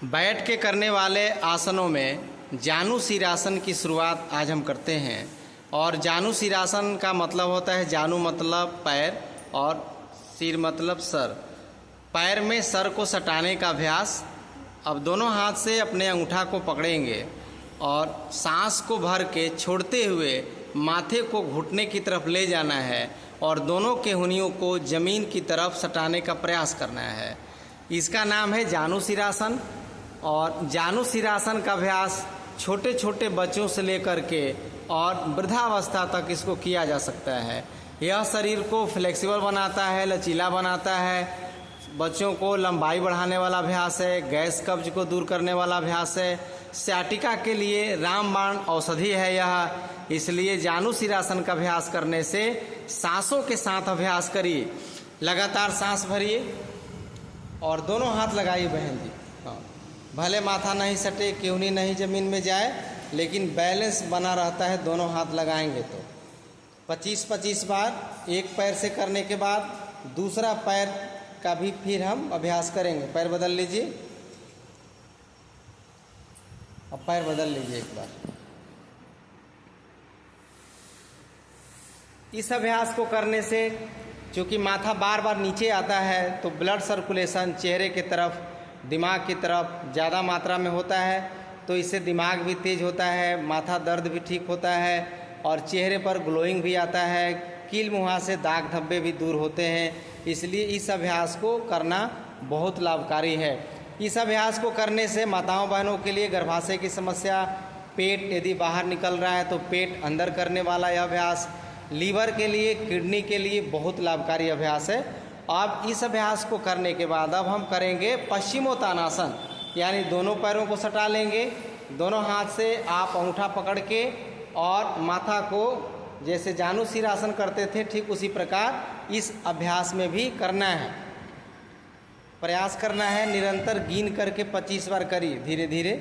बैठ के करने वाले आसनों में जानुशीरासन की शुरुआत आज हम करते हैं। और जानुशीरासन का मतलब होता है, जानु मतलब पैर और सिर मतलब सर। पैर में सर को सटाने का अभ्यास। अब दोनों हाथ से अपने अंगूठा को पकड़ेंगे और सांस को भर के छोड़ते हुए माथे को घुटने की तरफ ले जाना है और दोनों के हुनियों को ज़मीन की तरफ सटाने का प्रयास करना है। इसका नाम है जानुशीरासन। और जानुशीरासन का अभ्यास छोटे छोटे बच्चों से लेकर के और वृद्धावस्था तक इसको किया जा सकता है। यह शरीर को फ्लेक्सिबल बनाता है, लचीला बनाता है। बच्चों को लंबाई बढ़ाने वाला अभ्यास है, गैस कब्ज को दूर करने वाला अभ्यास है, सयाटिका के लिए रामबाण औषधि है यह। इसलिए जानुशीरासन का अभ्यास करने से सांसों के साथ अभ्यास करिए। लगातार सांस भरिए और दोनों हाथ लगाइए बहन जी। हाँ, भले माथा नहीं सटे, केहनी नहीं ज़मीन में जाए, लेकिन बैलेंस बना रहता है दोनों हाथ लगाएंगे तो। 25-25 बार एक पैर से करने के बाद दूसरा पैर का भी फिर हम अभ्यास करेंगे। पैर बदल लीजिए, अब पैर बदल लीजिए एक बार। इस अभ्यास को करने से चूँकि माथा बार बार नीचे आता है तो ब्लड सर्कुलेशन चेहरे की तरफ, दिमाग की तरफ ज़्यादा मात्रा में होता है, तो इससे दिमाग भी तेज होता है, माथा दर्द भी ठीक होता है और चेहरे पर ग्लोइंग भी आता है, कील मुहां से दाग धब्बे भी दूर होते हैं। इसलिए इस अभ्यास को करना बहुत लाभकारी है। इस अभ्यास को करने से माताओं बहनों के लिए गर्भाशय की समस्या, पेट यदि बाहर निकल रहा है तो पेट अंदर करने वाला यह अभ्यास, लीवर के लिए, किडनी के लिए बहुत लाभकारी अभ्यास है। अब इस अभ्यास को करने के बाद अब हम करेंगे पश्चिमोत्तानासन, यानी दोनों पैरों को सटा लेंगे। दोनों हाथ से आप अंगूठा पकड़ के और माथा को जैसे जानुशीरासन करते थे ठीक उसी प्रकार इस अभ्यास में भी करना है। प्रयास करना है, निरंतर गिन करके 25 बार करिए धीरे धीरे।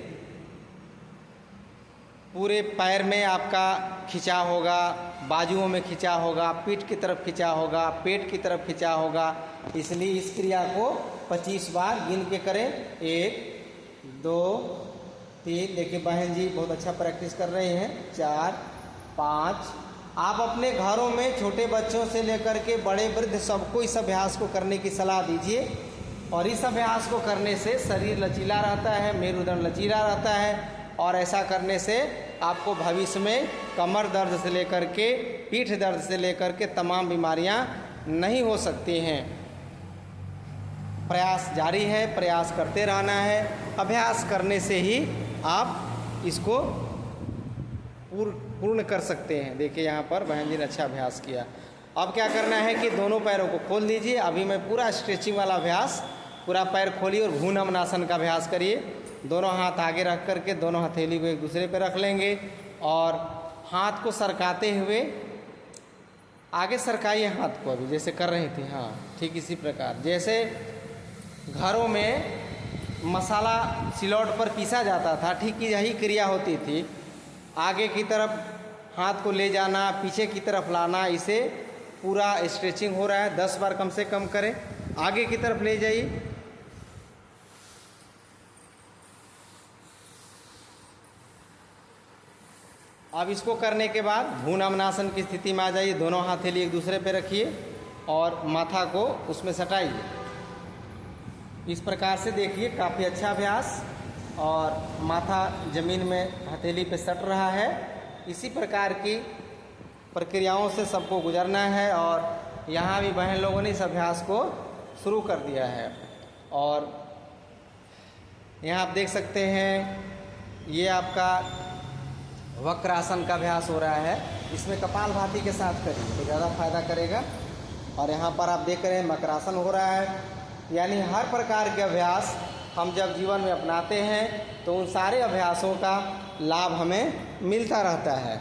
पूरे पैर में आपका खिंचा होगा, बाजुओं में खिंचा होगा, पीठ की तरफ खिंचा होगा, पेट की तरफ खिंचा होगा। इसलिए इस क्रिया को 25 बार गिन के करें। 1 2 3, देखिए बहन जी बहुत अच्छा प्रैक्टिस कर रहे हैं। 4 5। आप अपने घरों में छोटे बच्चों से लेकर के बड़े वृद्ध सबको इस अभ्यास को करने की सलाह दीजिए। और इस अभ्यास को करने से शरीर लचीला रहता है, मेरुदंड लचीला रहता है और ऐसा करने से आपको भविष्य में कमर दर्द से लेकर के पीठ दर्द से लेकर के तमाम बीमारियां नहीं हो सकती हैं। प्रयास जारी है, प्रयास करते रहना है। अभ्यास करने से ही आप इसको पूर्ण कर सकते हैं। देखिए यहाँ पर बहन जी ने अच्छा अभ्यास किया। अब क्या करना है कि दोनों पैरों को खोल दीजिए। अभी मैं पूरा स्ट्रेचिंग वाला अभ्यास, पूरा पैर खोलिए और भ्रूनमनासन का अभ्यास करिए। दोनों हाथ आगे रख करके दोनों हथेली को एक दूसरे पे रख लेंगे और हाथ को सरकाते हुए आगे सरकाइए हाथ को, अभी जैसे कर रही थी। हाँ, ठीक इसी प्रकार जैसे घरों में मसाला सिलौट पर पीसा जाता था, ठीक यही क्रिया होती थी। आगे की तरफ हाथ को ले जाना, पीछे की तरफ लाना, इसे पूरा स्ट्रेचिंग हो रहा है। 10 बार कम से कम करें। आगे की तरफ ले जाइए। अब इसको करने के बाद भ्रूनमनासन की स्थिति में आ जाइए। दोनों हथेली एक दूसरे पे रखिए और माथा को उसमें सटाइए। इस प्रकार से देखिए काफ़ी अच्छा अभ्यास और माथा ज़मीन में हथेली पे सट रहा है। इसी प्रकार की प्रक्रियाओं से सबको गुजरना है और यहाँ भी बहन लोगों ने इस अभ्यास को शुरू कर दिया है। और यहाँ आप देख सकते हैं ये आपका वक्रासन का अभ्यास हो रहा है। इसमें कपालभाति के साथ करिए तो ज़्यादा फायदा करेगा। और यहाँ पर आप देख रहे हैं मकरासन हो रहा है। यानी हर प्रकार के अभ्यास हम जब जीवन में अपनाते हैं तो उन सारे अभ्यासों का लाभ हमें मिलता रहता है।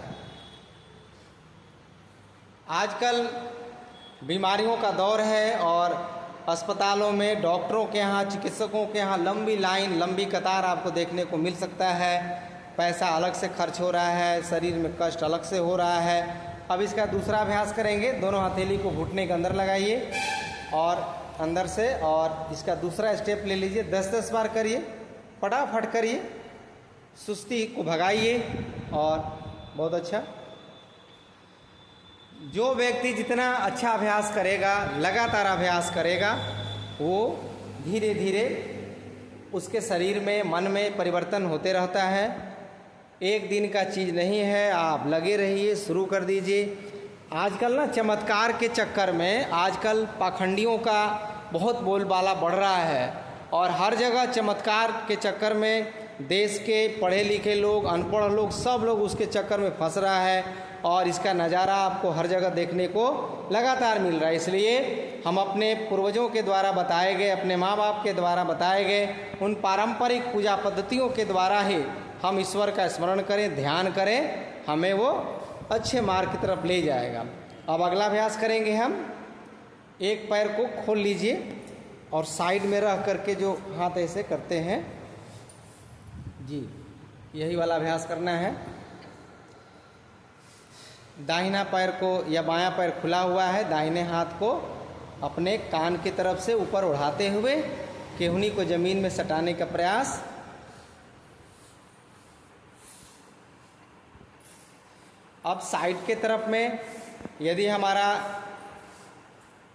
आजकल बीमारियों का दौर है और अस्पतालों में डॉक्टरों के यहाँ, चिकित्सकों के यहाँ लंबी लाइन, लंबी कतार आपको देखने को मिल सकता है। पैसा अलग से खर्च हो रहा है, शरीर में कष्ट अलग से हो रहा है। अब इसका दूसरा अभ्यास करेंगे। दोनों हथेली को घुटने के अंदर लगाइए और अंदर से, और इसका दूसरा स्टेप ले लीजिए। 10-10 बार करिए। फटाफट करिए, सुस्ती को भगाइए। और बहुत अच्छा, जो व्यक्ति जितना अच्छा अभ्यास करेगा, लगातार अभ्यास करेगा, वो धीरे धीरे उसके शरीर में, मन में परिवर्तन होते रहता है। एक दिन का चीज़ नहीं है, आप लगे रहिए, शुरू कर दीजिए। आजकल ना चमत्कार के चक्कर में, आजकल पाखंडियों का बहुत बोलबाला बढ़ रहा है और हर जगह चमत्कार के चक्कर में देश के पढ़े लिखे लोग, अनपढ़ लोग, सब लोग उसके चक्कर में फंस रहा है और इसका नज़ारा आपको हर जगह देखने को लगातार मिल रहा है। इसलिए हम अपने पूर्वजों के द्वारा बताए गए, अपने माँ बाप के द्वारा बताए गए उन पारंपरिक पूजा पद्धतियों के द्वारा ही हम ईश्वर का स्मरण करें, ध्यान करें, हमें वो अच्छे मार्ग की तरफ ले जाएगा। अब अगला अभ्यास करेंगे हम। एक पैर को खोल लीजिए और साइड में रह करके जो हाथ ऐसे करते हैं जी, यही वाला अभ्यास करना है। दाहिना पैर को या बायां पैर खुला हुआ है, दाहिने हाथ को अपने कान की तरफ से ऊपर उठाते हुए केहूनी को जमीन में सटाने का प्रयास। अब साइड के तरफ में यदि हमारा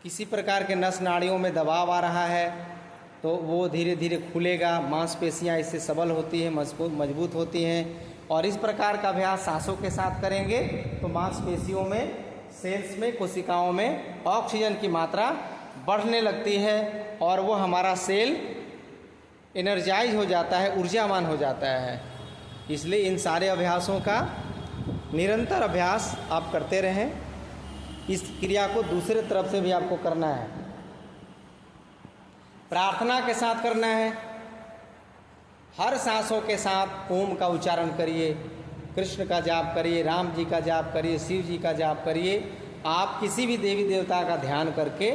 किसी प्रकार के नस नाड़ियों में दबाव आ रहा है तो वो धीरे धीरे खुलेगा, मांसपेशियां इससे सबल होती हैं, मजबूत होती हैं। और इस प्रकार का अभ्यास सांसों के साथ करेंगे तो मांसपेशियों में, सेल्स में, कोशिकाओं में ऑक्सीजन की मात्रा बढ़ने लगती है और वो हमारा सेल एनर्जाइज हो जाता है, ऊर्जावान हो जाता है। इसलिए इन सारे अभ्यासों का निरंतर अभ्यास आप करते रहें। इस क्रिया को दूसरे तरफ से भी आपको करना है, प्रार्थना के साथ करना है। हर सांसों के साथ ओम का उच्चारण करिए, कृष्ण का जाप करिए, राम जी का जाप करिए, शिव जी का जाप करिए। आप किसी भी देवी देवता का ध्यान करके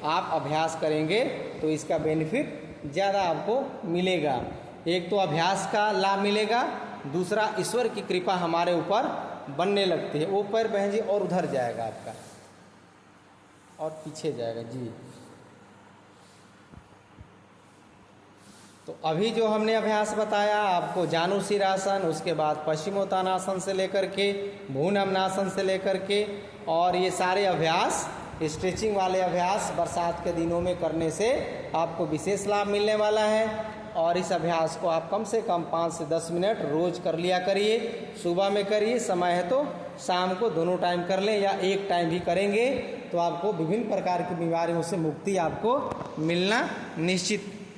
आप अभ्यास करेंगे तो इसका बेनिफिट ज़्यादा आपको मिलेगा। एक तो अभ्यास का लाभ मिलेगा, दूसरा ईश्वर की कृपा हमारे ऊपर बनने लगती है। वो पैर बहन जी और उधर जाएगा आपका और पीछे जाएगा जी। तो अभी जो हमने अभ्यास बताया आपको, जानु सिरासन, उसके बाद पश्चिमोत्तानासन से लेकर के भ्रूण अमनासन से लेकर के, और ये सारे अभ्यास, स्ट्रेचिंग वाले अभ्यास बरसात के दिनों में करने से आपको विशेष लाभ मिलने वाला है। और इस अभ्यास को आप कम से कम 5 से 10 मिनट रोज कर लिया करिए। सुबह में करिए, समय है तो शाम को, दोनों टाइम कर लें या एक टाइम भी करेंगे तो आपको विभिन्न प्रकार की बीमारियों से मुक्ति आपको मिलना निश्चित